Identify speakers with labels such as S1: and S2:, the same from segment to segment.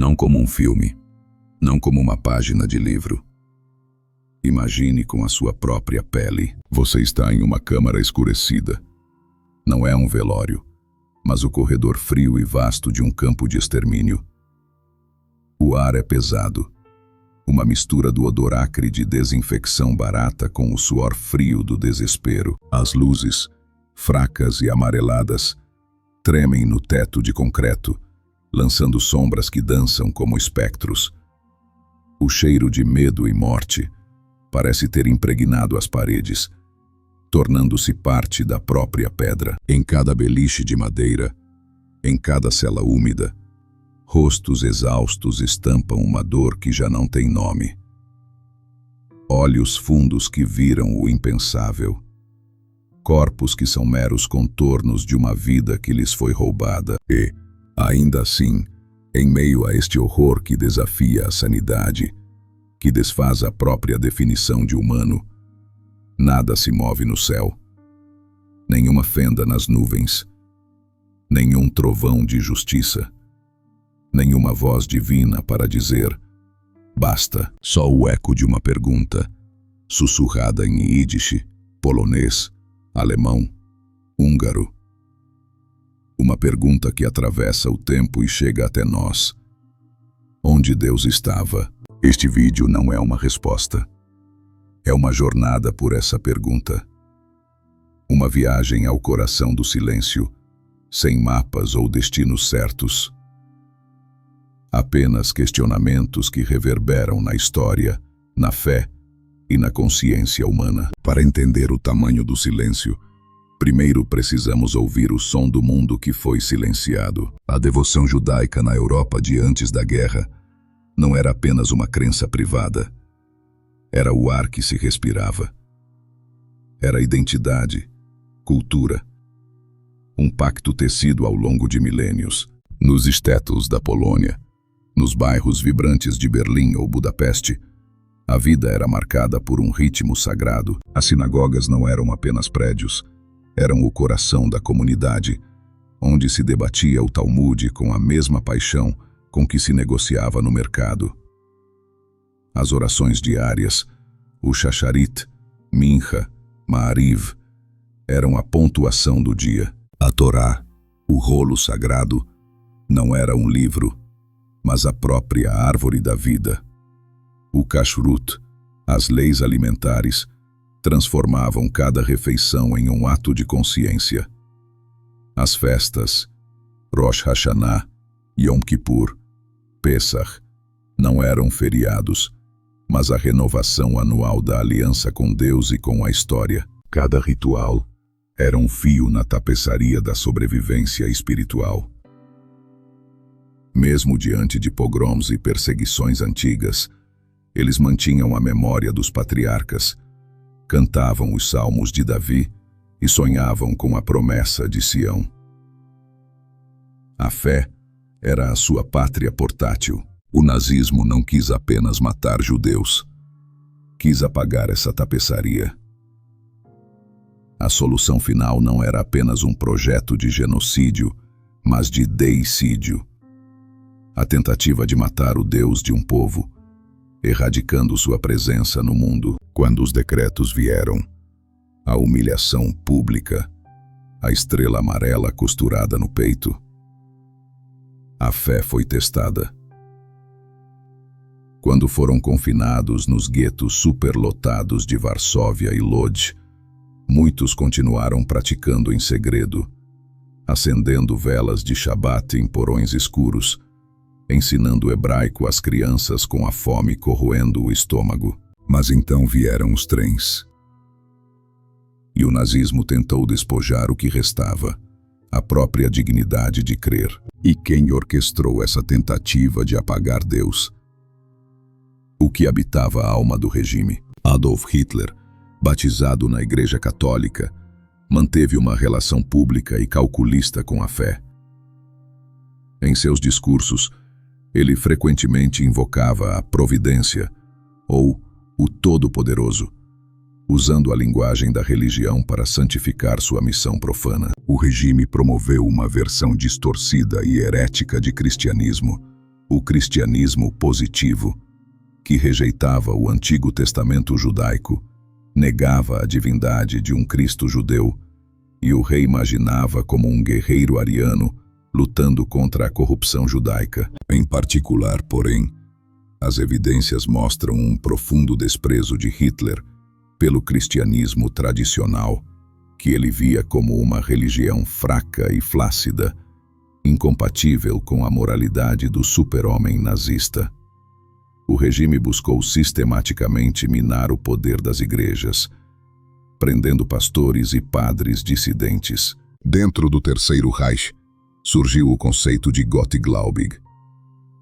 S1: Não como um filme, não como uma página de livro. Imagine com a sua própria pele. Você está em uma câmara escurecida. Não é um velório, mas o corredor frio e vasto de um campo de extermínio. O ar é pesado, uma mistura do odor acre de desinfecção barata com o suor frio do desespero. As luzes, fracas e amareladas, tremem no teto de concreto, lançando sombras que dançam como espectros. O cheiro de medo e morte parece ter impregnado as paredes, tornando-se parte da própria pedra. Em cada beliche de madeira, em cada cela úmida, rostos exaustos estampam uma dor que já não tem nome. Olhos fundos que viram o impensável. Corpos que são meros contornos de uma vida que lhes foi roubada. E, ainda assim, em meio a este horror que desafia a sanidade, que desfaz a própria definição de humano, nada se move no céu. Nenhuma fenda nas nuvens. Nenhum trovão de justiça. Nenhuma voz divina para dizer basta. Só o eco de uma pergunta, sussurrada em Yiddish, polonês, alemão, húngaro. Uma pergunta que atravessa o tempo e chega até nós. Onde Deus estava? Este vídeo não é uma resposta. É uma jornada por essa pergunta. Uma viagem ao coração do silêncio, sem mapas ou destinos certos. Apenas questionamentos que reverberam na história, na fé e na consciência humana. Para entender o tamanho do silêncio, primeiro precisamos ouvir o som do mundo que foi silenciado. A devoção judaica na Europa de antes da guerra não era apenas uma crença privada. Era o ar que se respirava. Era identidade, cultura. Um pacto tecido ao longo de milênios, nos estétos da Polônia, nos bairros vibrantes de Berlim ou Budapeste. A vida era marcada por um ritmo sagrado. As sinagogas não eram apenas prédios, eram o coração da comunidade, onde se debatia o Talmud com a mesma paixão com que se negociava no mercado. As orações diárias, o Shacharit, Mincha, Maariv, eram a pontuação do dia. A Torá, o rolo sagrado, não era um livro, mas a própria árvore da vida. O Kashrut, as leis alimentares, transformavam cada refeição em um ato de consciência. As festas, Rosh Hashanah, Yom Kippur, Pesach, não eram feriados, mas a renovação anual da aliança com Deus e com a história. Cada ritual era um fio na tapeçaria da sobrevivência espiritual. Mesmo diante de pogroms e perseguições antigas, eles mantinham a memória dos patriarcas, cantavam os salmos de Davi e sonhavam com a promessa de Sião. A fé era a sua pátria portátil. O nazismo não quis apenas matar judeus, quis apagar essa tapeçaria. A solução final não era apenas um projeto de genocídio, mas de deicídio. A tentativa de matar o Deus de um povo, erradicando sua presença no mundo. Quando os decretos vieram, a humilhação pública, a estrela amarela costurada no peito, a fé foi testada. Quando foram confinados nos guetos superlotados de Varsóvia e Lodz, muitos continuaram praticando em segredo, acendendo velas de Shabat em porões escuros, ensinando hebraico às crianças com a fome corroendo o estômago. Mas então vieram os trens. E o nazismo tentou despojar o que restava, a própria dignidade de crer. E quem orquestrou essa tentativa de apagar Deus? O que habitava a alma do regime? Adolf Hitler, batizado na Igreja Católica, manteve uma relação pública e calculista com a fé. Em seus discursos, ele frequentemente invocava a providência, ou o Todo-Poderoso, usando a linguagem da religião para santificar sua missão profana. O regime promoveu uma versão distorcida e herética de cristianismo, o cristianismo positivo, que rejeitava o Antigo Testamento judaico, negava a divindade de um Cristo judeu e o reimaginava como um guerreiro ariano lutando contra a corrupção judaica. Em particular, porém, as evidências mostram um profundo desprezo de Hitler pelo cristianismo tradicional, que ele via como uma religião fraca e flácida, incompatível com a moralidade do super-homem nazista. O regime buscou sistematicamente minar o poder das igrejas, prendendo pastores e padres dissidentes. Dentro do Terceiro Reich, surgiu o conceito de Gottgläubig,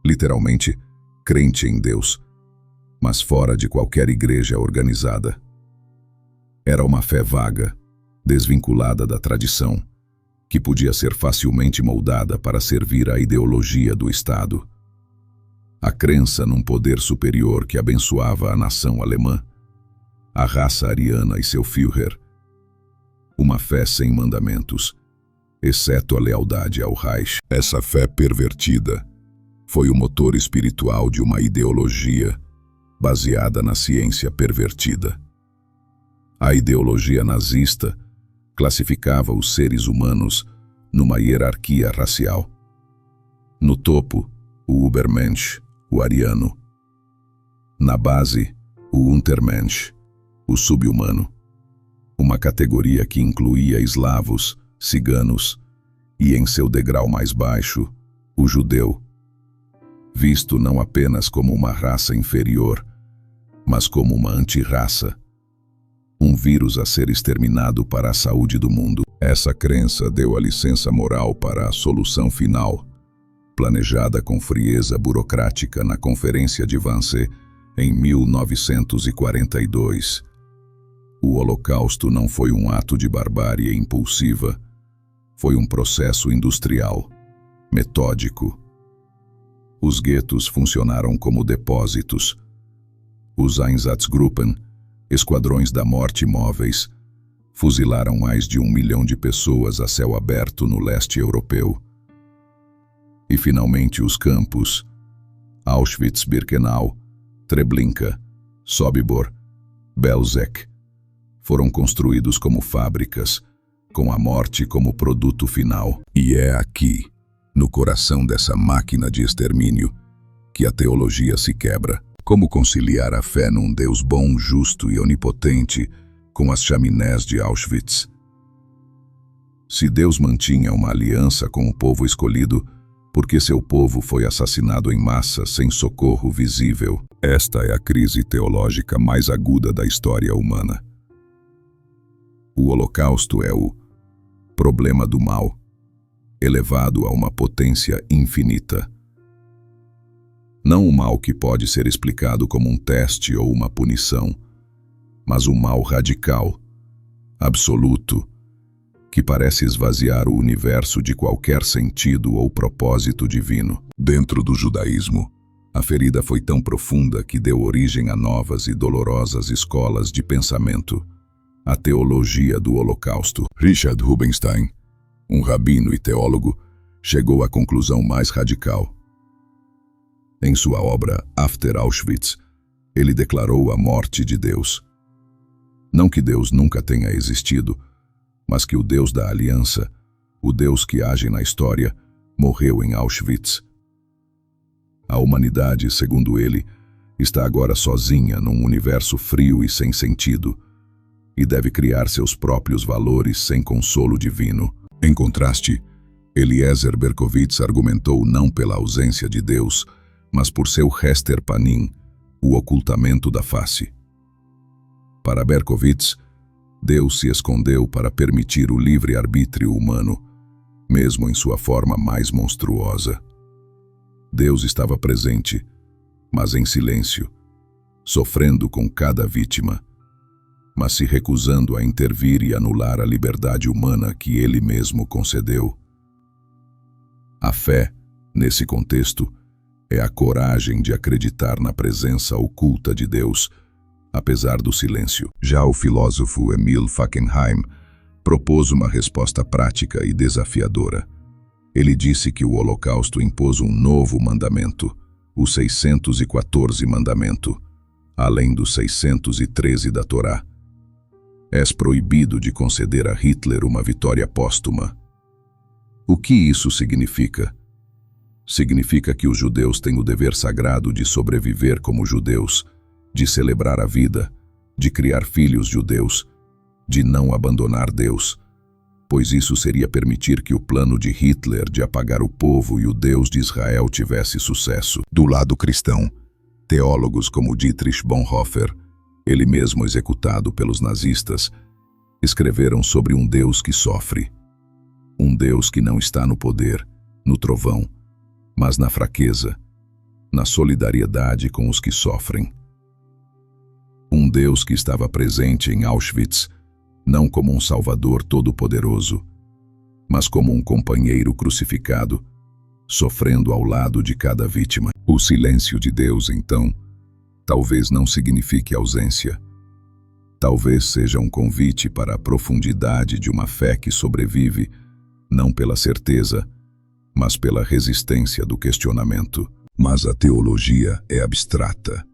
S1: literalmente, crente em Deus, mas fora de qualquer igreja organizada. Era uma fé vaga, desvinculada da tradição, que podia ser facilmente moldada para servir à ideologia do Estado. A crença num poder superior que abençoava a nação alemã, a raça ariana e seu Führer. Uma fé sem mandamentos, exceto a lealdade ao Reich. Essa fé pervertida foi o motor espiritual de uma ideologia baseada na ciência pervertida. A ideologia nazista classificava os seres humanos numa hierarquia racial. No topo, o Übermensch, o ariano. Na base, o Untermensch, o sub-humano. Uma categoria que incluía eslavos, ciganos e, em seu degrau mais baixo, o judeu, visto não apenas como uma raça inferior, mas como uma antirraça, um vírus a ser exterminado para a saúde do mundo. Essa crença deu a licença moral para a solução final, planejada com frieza burocrática na Conferência de Wannsee em 1942. O Holocausto não foi um ato de barbárie impulsiva, foi um processo industrial, metódico. Os guetos funcionaram como depósitos. Os Einsatzgruppen, esquadrões da morte móveis, fuzilaram mais de 1 milhão de pessoas a céu aberto no leste europeu. E finalmente os campos, Auschwitz-Birkenau, Treblinka, Sobibor, Belzec, foram construídos como fábricas, com a morte como produto final. E é aqui, no coração dessa máquina de extermínio, que a teologia se quebra. Como conciliar a fé num Deus bom, justo e onipotente com as chaminés de Auschwitz? Se Deus mantinha uma aliança com o povo escolhido, por que seu povo foi assassinado em massa sem socorro visível? Esta é a crise teológica mais aguda da história humana. O Holocausto é o problema do mal, elevado a uma potência infinita. Não o mal que pode ser explicado como um teste ou uma punição, mas o mal radical, absoluto, que parece esvaziar o universo de qualquer sentido ou propósito divino. Dentro do judaísmo, a ferida foi tão profunda que deu origem a novas e dolorosas escolas de pensamento, a teologia do Holocausto. Richard Rubinstein, um rabino e teólogo, chegou à conclusão mais radical. Em sua obra After Auschwitz, ele declarou a morte de Deus. Não que Deus nunca tenha existido, mas que o Deus da aliança, o Deus que age na história, morreu em Auschwitz. A humanidade, segundo ele, está agora sozinha num universo frio e sem sentido, e deve criar seus próprios valores sem consolo divino. Em contraste, Eliezer Berkovits argumentou não pela ausência de Deus, mas por seu Hester Panim, o ocultamento da face. Para Berkovits, Deus se escondeu para permitir o livre-arbítrio humano, mesmo em sua forma mais monstruosa. Deus estava presente, mas em silêncio, sofrendo com cada vítima, mas se recusando a intervir e anular a liberdade humana que ele mesmo concedeu. A fé, nesse contexto, é a coragem de acreditar na presença oculta de Deus, apesar do silêncio. Já o filósofo Emil Fackenheim propôs uma resposta prática e desafiadora. Ele disse que o Holocausto impôs um novo mandamento, o 614 mandamento, além dos 613 da Torá. És proibido de conceder a Hitler uma vitória póstuma. O que isso significa? Significa que os judeus têm o dever sagrado de sobreviver como judeus, de celebrar a vida, de criar filhos judeus, de não abandonar Deus, pois isso seria permitir que o plano de Hitler de apagar o povo e o Deus de Israel tivesse sucesso. Do lado cristão, teólogos como Dietrich Bonhoeffer, ele mesmo executado pelos nazistas, escreveram sobre um Deus que sofre. Um Deus que não está no poder, no trovão, mas na fraqueza, na solidariedade com os que sofrem. Um Deus que estava presente em Auschwitz, não como um Salvador todo-poderoso, mas como um companheiro crucificado, sofrendo ao lado de cada vítima. O silêncio de Deus, então, talvez não signifique ausência. Talvez seja um convite para a profundidade de uma fé que sobrevive, não pela certeza, mas pela resistência do questionamento. Mas a teologia é abstrata.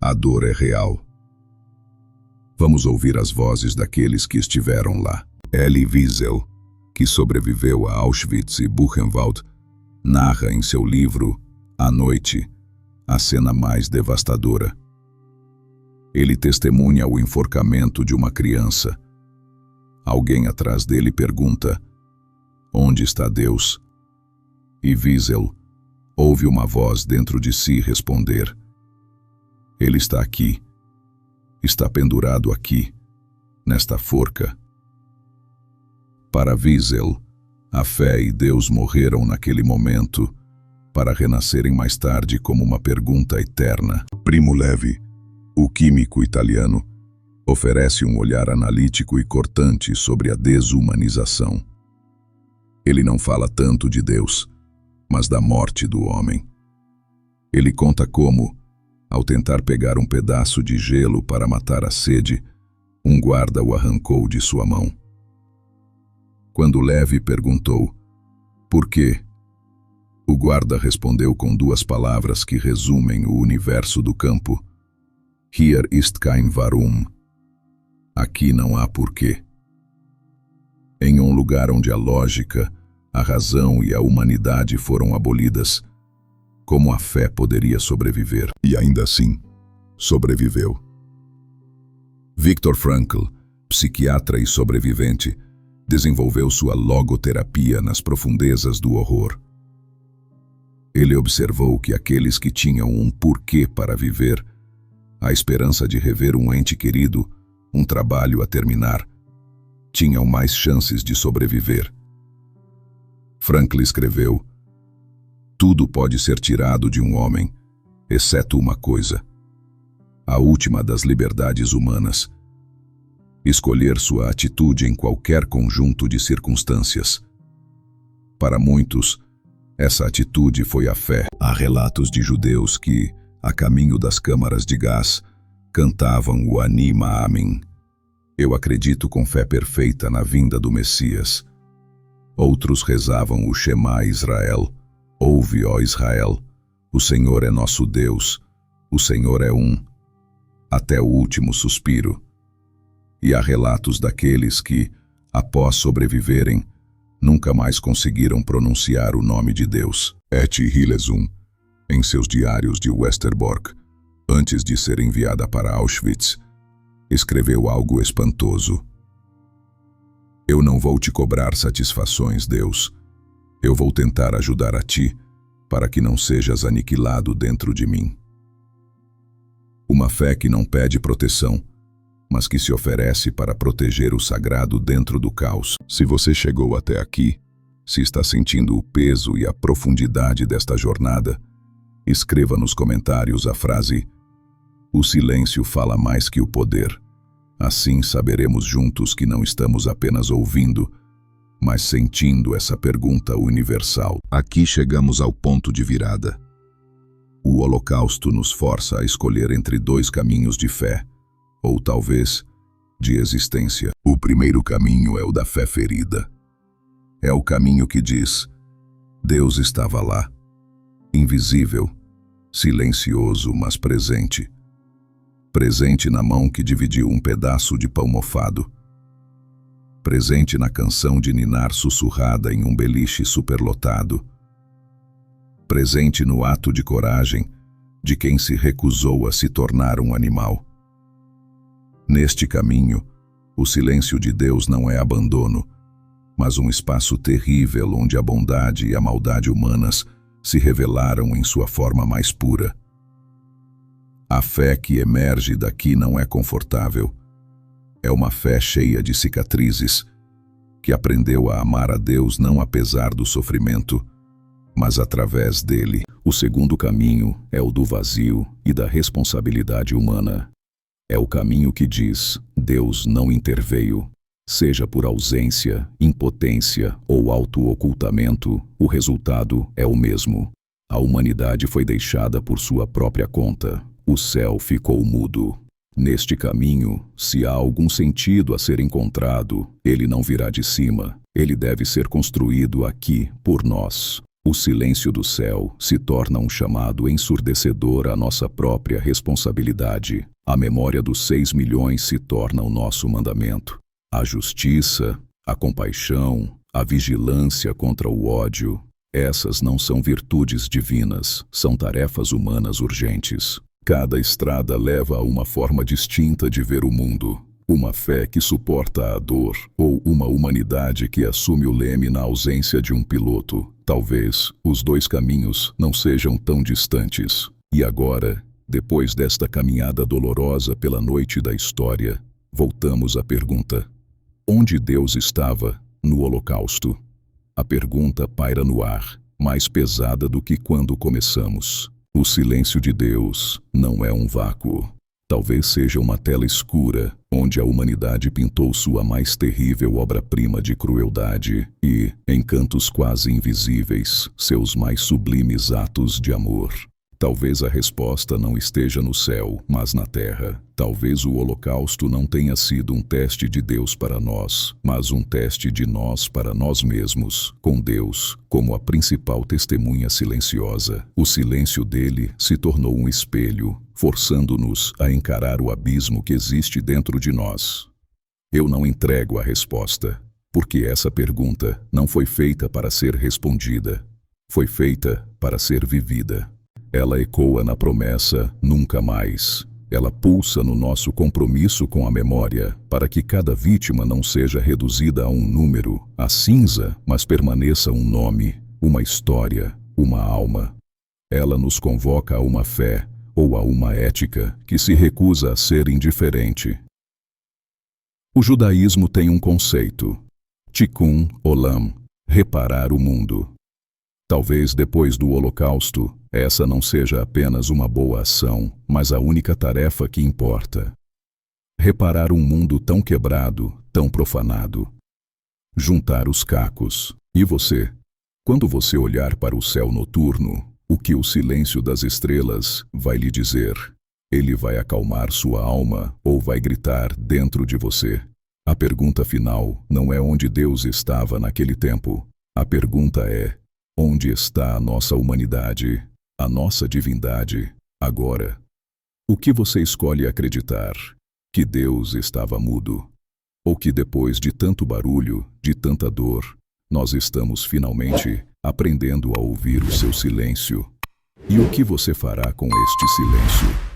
S1: A dor é real. Vamos ouvir as vozes daqueles que estiveram lá. Elie Wiesel, que sobreviveu a Auschwitz e Buchenwald, narra em seu livro A Noite a cena mais devastadora. Ele testemunha o enforcamento de uma criança. Alguém atrás dele pergunta: onde está Deus? E Wiesel ouve uma voz dentro de si responder: ele está aqui. Está pendurado aqui, nesta forca. Para Wiesel, a fé e Deus morreram naquele momento, para renascerem mais tarde como uma pergunta eterna. Primo Levi, o químico italiano, oferece um olhar analítico e cortante sobre a desumanização. Ele não fala tanto de Deus, mas da morte do homem. Ele conta como, ao tentar pegar um pedaço de gelo para matar a sede, um guarda o arrancou de sua mão. Quando Levi perguntou: por quê? O guarda respondeu com duas palavras que resumem o universo do campo: Hier ist kein Warum. Aqui não há porquê. Em um lugar onde a lógica, a razão e a humanidade foram abolidas, como a fé poderia sobreviver? E ainda assim, sobreviveu. Viktor Frankl, psiquiatra e sobrevivente, desenvolveu sua logoterapia nas profundezas do horror. Ele observou que aqueles que tinham um porquê para viver, a esperança de rever um ente querido, um trabalho a terminar, tinham mais chances de sobreviver. Frankl escreveu: tudo pode ser tirado de um homem, exceto uma coisa: a última das liberdades humanas. Escolher sua atitude em qualquer conjunto de circunstâncias. Para muitos, essa atitude foi a fé. Há relatos de judeus que, a caminho das câmaras de gás, cantavam o Anima Amin. Eu acredito com fé perfeita na vinda do Messias. Outros rezavam o Shema Israel. Ouve, ó Israel, o Senhor é nosso Deus, o Senhor é um, até o último suspiro. E há relatos daqueles que, após sobreviverem, nunca mais conseguiram pronunciar o nome de Deus. Etty Hillesum, em seus diários de Westerbork, antes de ser enviada para Auschwitz, escreveu algo espantoso. Eu não vou te cobrar satisfações, Deus. Eu vou tentar ajudar a ti, para que não sejas aniquilado dentro de mim. Uma fé que não pede proteção, mas que se oferece para proteger o sagrado dentro do caos. Se você chegou até aqui, se está sentindo o peso e a profundidade desta jornada, escreva nos comentários a frase: o silêncio fala mais que o poder. Assim saberemos juntos que não estamos apenas ouvindo, mas sentindo essa pergunta universal. Aqui chegamos ao ponto de virada. O Holocausto nos força a escolher entre dois caminhos de fé, ou talvez, de existência. O primeiro caminho é o da fé ferida. É o caminho que diz: Deus estava lá, invisível, silencioso, mas presente. Presente na mão que dividiu um pedaço de pão mofado. Presente na canção de ninar sussurrada em um beliche superlotado. Presente no ato de coragem de quem se recusou a se tornar um animal. Neste caminho, o silêncio de Deus não é abandono, mas um espaço terrível onde a bondade e a maldade humanas se revelaram em sua forma mais pura. A fé que emerge daqui não é confortável. É uma fé cheia de cicatrizes, que aprendeu a amar a Deus não apesar do sofrimento, mas através dele. O segundo caminho é o do vazio e da responsabilidade humana. É o caminho que diz: Deus não interveio. Seja por ausência, impotência ou auto-ocultamento, o resultado é o mesmo. A humanidade foi deixada por sua própria conta. O céu ficou mudo. Neste caminho, se há algum sentido a ser encontrado, ele não virá de cima. Ele deve ser construído aqui, por nós. O silêncio do céu se torna um chamado ensurdecedor à nossa própria responsabilidade. A memória dos 6 milhões se torna o nosso mandamento. A justiça, a compaixão, a vigilância contra o ódio, essas não são virtudes divinas, são tarefas humanas urgentes. Cada estrada leva a uma forma distinta de ver o mundo. Uma fé que suporta a dor, ou uma humanidade que assume o leme na ausência de um piloto. Talvez os dois caminhos não sejam tão distantes. E agora, depois desta caminhada dolorosa pela noite da história, voltamos à pergunta: onde Deus estava no Holocausto? A pergunta paira no ar, mais pesada do que quando começamos. O silêncio de Deus não é um vácuo. Talvez seja uma tela escura, onde a humanidade pintou sua mais terrível obra-prima de crueldade e, em cantos quase invisíveis, seus mais sublimes atos de amor. Talvez a resposta não esteja no céu, mas na terra. Talvez o Holocausto não tenha sido um teste de Deus para nós, mas um teste de nós para nós mesmos, com Deus como a principal testemunha silenciosa. O silêncio dele se tornou um espelho, forçando-nos a encarar o abismo que existe dentro de nós. Eu não entrego a resposta, porque essa pergunta não foi feita para ser respondida. Foi feita para ser vivida. Ela ecoa na promessa nunca mais. Ela pulsa no nosso compromisso com a memória, para que cada vítima não seja reduzida a um número, a cinza, mas permaneça um nome, uma história, uma alma. Ela nos convoca a uma fé, ou a uma ética, que se recusa a ser indiferente. O judaísmo tem um conceito: Tikkun Olam, reparar o mundo. Talvez depois do Holocausto, essa não seja apenas uma boa ação, mas a única tarefa que importa. Reparar um mundo tão quebrado, tão profanado. Juntar os cacos. E você? Quando você olhar para o céu noturno, o que o silêncio das estrelas vai lhe dizer? Ele vai acalmar sua alma ou vai gritar dentro de você? A pergunta final não é onde Deus estava naquele tempo. A pergunta é: onde está a nossa humanidade, a nossa divindade, agora? O que você escolhe acreditar? Que Deus estava mudo? Ou que depois de tanto barulho, de tanta dor, nós estamos finalmente aprendendo a ouvir o seu silêncio? E o que você fará com este silêncio?